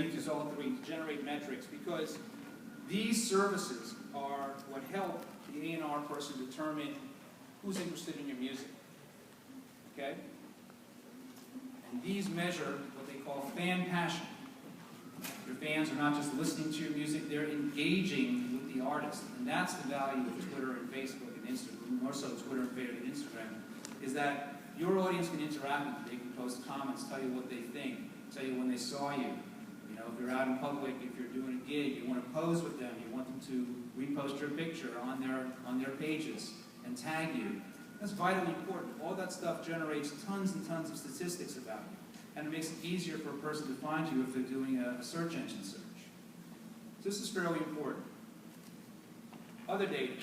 need to use all three to generate metrics, because these services are what help the A&R person determine who's interested in your music. Okay? And these measure what they call fan passion. Your fans are not just listening to your music, they're engaging with the artist. And that's the value of Twitter and Facebook and Instagram, more so Twitter and Facebook and Instagram, is that your audience can interact with you. They can post comments, tell you what they think, tell you when they saw you. You know, if you're out in public, if you're doing a gig, you want to pose with them, you want them to repost your picture on their pages and tag you. That's vitally important. All that stuff generates tons and tons of statistics about you. And it makes it easier for a person to find you if they're doing a search engine search. So this is fairly important. Other data.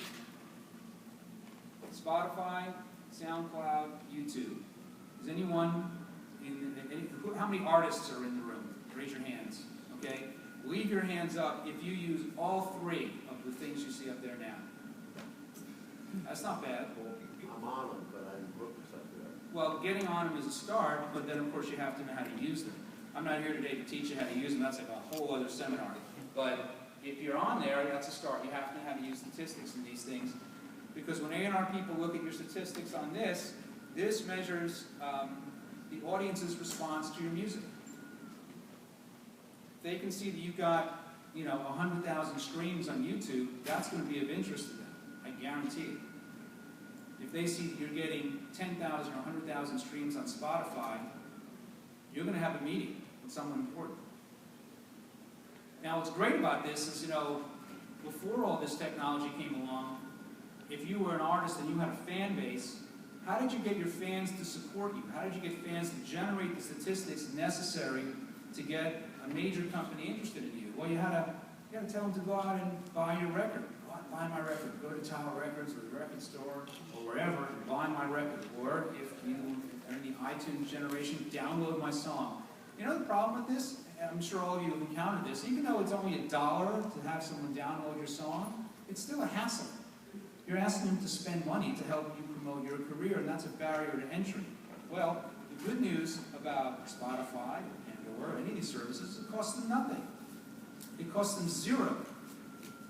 Spotify, SoundCloud, YouTube. Is anyone, how many artists are in the room? Raise your hands, okay? Leave your hands up if you use all three of the things you see up there now. That's not bad. I'm on them, but I'm rookies up there. Well, getting on them is a start, but then of course you have to know how to use them. I'm not here today to teach you how to use them. That's like a whole other seminar. But if you're on there, that's a start. You have to know how to use statistics in these things. Because when A&R people look at your statistics on this, this measures the audience's response to your music. If they can see that you've got, 100,000 streams on YouTube, that's going to be of interest to them. I guarantee it. If they see that you're getting 10,000 or 100,000 streams on Spotify, you're going to have a meeting with someone important. Now, what's great about this is, before all this technology came along, if you were an artist and you had a fan base, how did you get your fans to support you? How did you get fans to generate the statistics necessary to get a major company interested in you? Well, you had to tell them to go out and buy your record. Go out and buy my record. Go to Tower Records or the record store or wherever and buy my record. Or if you are in the iTunes generation, download my song. You know the problem with this? I'm sure all of you have encountered this. Even though it's only $1 to have someone download your song, it's still a hassle. You're asking them to spend money to help you promote your career, and that's a barrier to entry. Well, the good news about Spotify or any of these services, it costs them nothing. It costs them zero.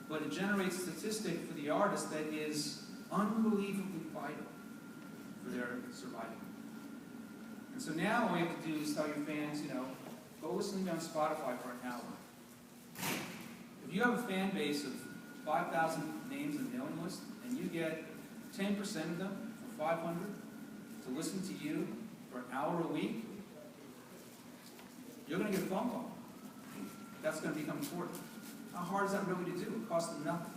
But it generates a statistic for the artist that is unbelievably vital for their survival. And so now all you have to do is tell your fans, go listen to me on Spotify for an hour. If you have a fan base of 5,000 names in the mailing list, and you get 10% of them, or 500, to listen to you for an hour a week, you're going to get a phone call. That's going to become important. How hard is that really to do? It costs them nothing.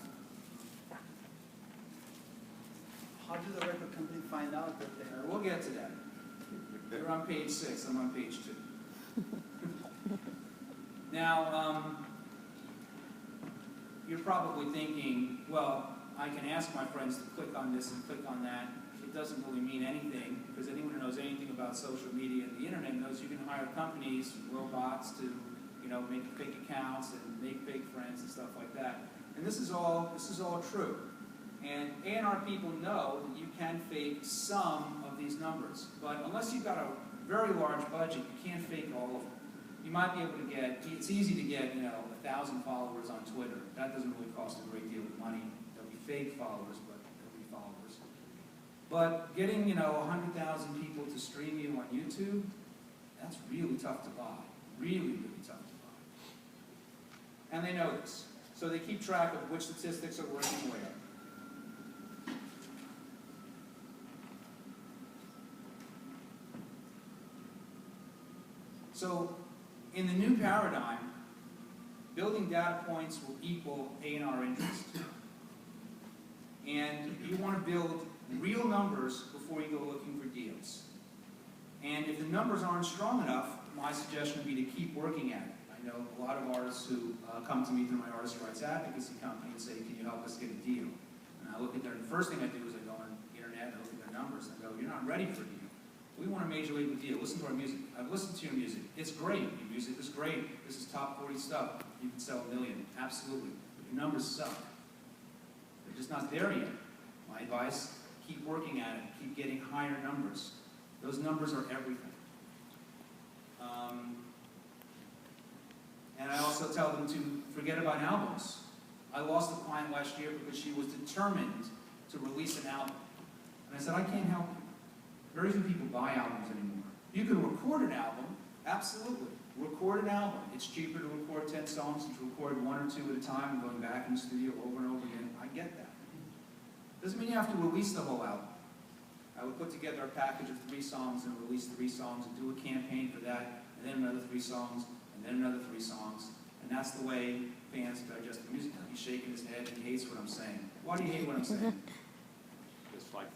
How does the record company find out that they are? We'll get to that. You're on page 6. I'm on page 2. Now, you're probably thinking, well, I can ask my friends to click on this and click on that. It doesn't really mean anything, because anyone who knows anything about social media and the internet knows you can hire companies, robots, to make fake accounts and make fake friends and stuff like that. And this is all true. And A&R people know that you can fake some of these numbers, but unless you've got a very large budget, you can't fake all of them. You might be able to get, it's easy to get, 1,000 followers on Twitter. That doesn't really cost a great deal of money. There'll be fake followers, but there'll be followers. But getting, 100,000 people to stream you on YouTube, that's really tough to buy. Really, really tough to buy. And they know this. So they keep track of which statistics are working where. So, in the new paradigm, building data points will equal A&R interest. And you want to build real numbers before you go looking for deals. And if the numbers aren't strong enough, my suggestion would be to keep working at it. I know a lot of artists who come to me through my artist rights advocacy company and say, can you help us get a deal? And I look at their, the first thing I do is I go on the internet and I look at their numbers and I go, you're not ready for a deal. We want a major label deal. Listen to our music. I've listened to your music. It's great. Your music is great. This is top 40 stuff. You can sell 1 million. Absolutely. But your numbers suck. They're just not there yet. My advice, keep working at it. Keep getting higher numbers. Those numbers are everything. And also tell them to forget about albums. I lost a client last year because she was determined to release an album. And I said, I can't help you. Very few people buy albums anymore. You can record an album, absolutely. Record an album. It's cheaper to record 10 songs than to record 1 or 2 at a time and going back in the studio over and over again. I get that. Doesn't mean you have to release the whole album. I would put together a package of 3 songs and release 3 songs and do a campaign for that, and then another 3 songs, and then another 3 songs. And that's the way fans digest the music. He's shaking his head and he hates what I'm saying. Why do you hate what I'm saying? It's like